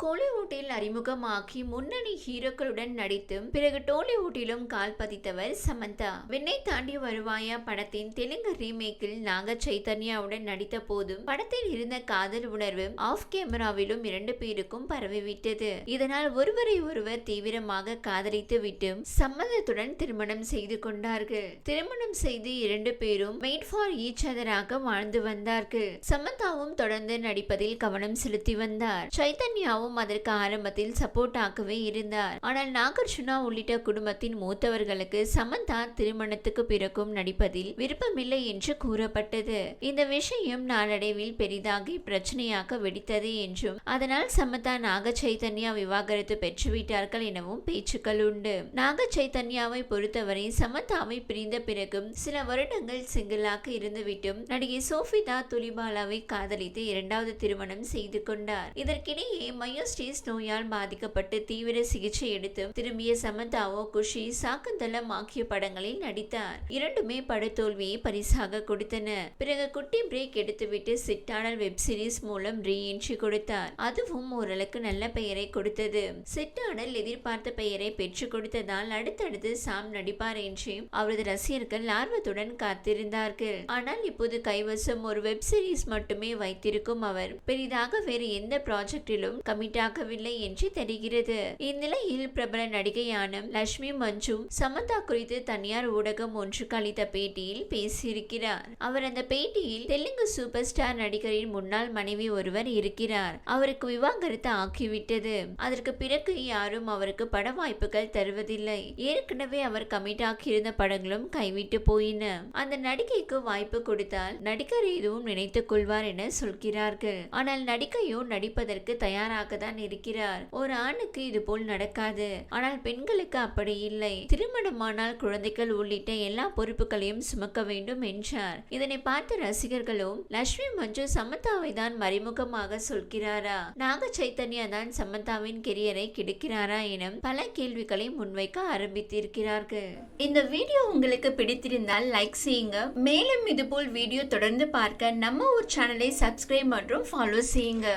கோலிவுட்டில் அறிமுகமாகி முன்னணி ஹீரோக்களுடன் நடித்தும் பிறகு டோலிவுட்டிலும் கால் பதித்தவர் சமந்தா. விண்ணை தாண்டி வருவாயா படத்தின் தெலுங்கு ரீமேக்கில் நாக சைத்தன்யாவுடன் நடித்த போதும் படத்தில் இருந்த காதல் உணர்வு ஆஃப் கேமராவிலும் 2 பேருக்கும் பரவிவிட்டது. இதனால் ஒருவரை ஒருவர் தீவிரமாக காதலித்து விட்டு சம்மதத்துடன் திருமணம் செய்து கொண்டார்கள். திருமணம் செய்து 2 பேரும் மேட் ஃபார் ஈச் அதராக வாழ்ந்து வந்தார்கள். சமந்தாவும் தொடர்ந்து நடிப்பதில் கவனம் செலுத்தி வந்தார். சைத்தன்யாவும் அதற்கு ஆரம்பத்தில் சப்போர்ட்டாகவே இருந்தார். ஆனால் நாகார்ஜுனா உள்ளிட்ட குடும்பத்தின் மூத்தவர்களுக்கு சமந்தா திருமணத்துக்கு பிறகும் நடிப்பதில் விருப்பமில்லை என்று கூறப்பட்டது. இந்த விஷயம் நாளடைவில் பெரிதாகி பிரச்சனையாக வெடித்தது என்றும் அதனால் சமந்தா நாக சைத்தன்யா விவாகரத்து பெற்றுவிட்டார்கள் எனவும் பேச்சுக்கள் உண்டு. நாக சைத்தன்யாவை பொறுத்தவரை சமந்தாவை பிரிந்த பிறகும் சில வருடங்கள் சிங்கிளாக இருந்துவிட்டும் நடிகை சோஃபிதா துலிபாலாவை காதலித்து 2வது திருமணம் செய்து கொண்டார். இதற்கிடையே மயோஸ்டிஸ் நோயால் பாதிக்கப்பட்டு தீவிர சிகிச்சை எடுத்து திரும்பிய சமந்தாவோ குஷி, சாக்குந்தலம் ஆகிய படங்களில் நடித்தார். இரண்டுமே படத்தோல்வியை பரிசாக கொடுத்தன. பிறகு குட்டி பிரேக் எடுத்துவிட்டு சிட்டாடல் வெப் சீரிஸ் மூலம் ரீஎன்ட்ரி கொடுத்தார். அதுவும் ஓரளவுக்கு நல்ல பெயரை கொடுத்தது. சிட்டாடல் எதிர்பார்த்த பெயரை பெற்றுக் கொடுத்ததால் அடுத்தடுத்து சாம் நடிப்பார் என்று அவரது ரசிகர்கள் ஆர்வத்துடன் காத்திருந்தார்கள். ஆனால் இப்போது கைவசம் ஒரு வெப் சீரிஸ் மட்டுமே வைத்திருக்கும் அவர் பெரிதாக வேறு எந்த ப்ராஜெக்டிலும் கமிட் ஆகவில்லை என்று தெரிகிறது. இந்நிலையில் பிரபல நடிகையான லட்சுமி மஞ்சு சமந்தா குறித்து தனியார் ஊடகம் ஒன்றுக்கு அளித்த பேட்டியில் பேசியிருக்கிறார். அவர் அந்த பேட்டியில் தெலுங்கு சூப்பர் ஸ்டார் நடிகரின் முன்னாள் மனைவி ஒருவர் இருக்கிறார். அவருக்கு விவாகரத்து ஆகிவிட்டது. அதற்கு பிறகு யாரும் அவருக்கு பட வாய்ப்புகள் தருவதில்லை. ஏற்கனவே அவர் கமிட் ஆகியிருந்த படங்களும் கைவிட்டு போயின. அந்த நடிகைக்கு வாய்ப்பு கொடுத்தால் நடிகர் எதுவும் நினைத்துக் கொள்வார் என சொல்கிறார்கள். ஆனால் நடிகையோ நடிப்பதற்கு தயாராக தான் இருக்கிறார். ஒரு ஆணுக்கு இது போல் நடக்காது. ஆனால் பெண்களுக்கு அப்படி இல்லை. திருமணமானால் குழந்தைகள் உள்ளிட்ட எல்லா பொறுப்புகளையும் சுமக்க வேண்டும் என்றார். இதனை பார்த்த ரசிகர்களும் லட்சுமி மஞ்சு சமந்தாவை தான் மறைமுகமாக சொல்கிறாரா, நாக சைத்தன்யா தான் சமந்தாவின் கெரியரை கெடுக்கிறாரா என பல கேள்விகளை முன்வைக்க ஆரம்பித்திருக்கிறார்கள். இந்த வீடியோ உங்களுக்கு பிடித்திருந்தால் லைக் செய்யுங்க. மேலும் இதுபோல் வீடியோ தொடர்ந்து பார்க்க நம்ம ஒரு சேனலை சப்ஸ்கிரைப் மற்றும் ஃபாலோ செய்யுங்க.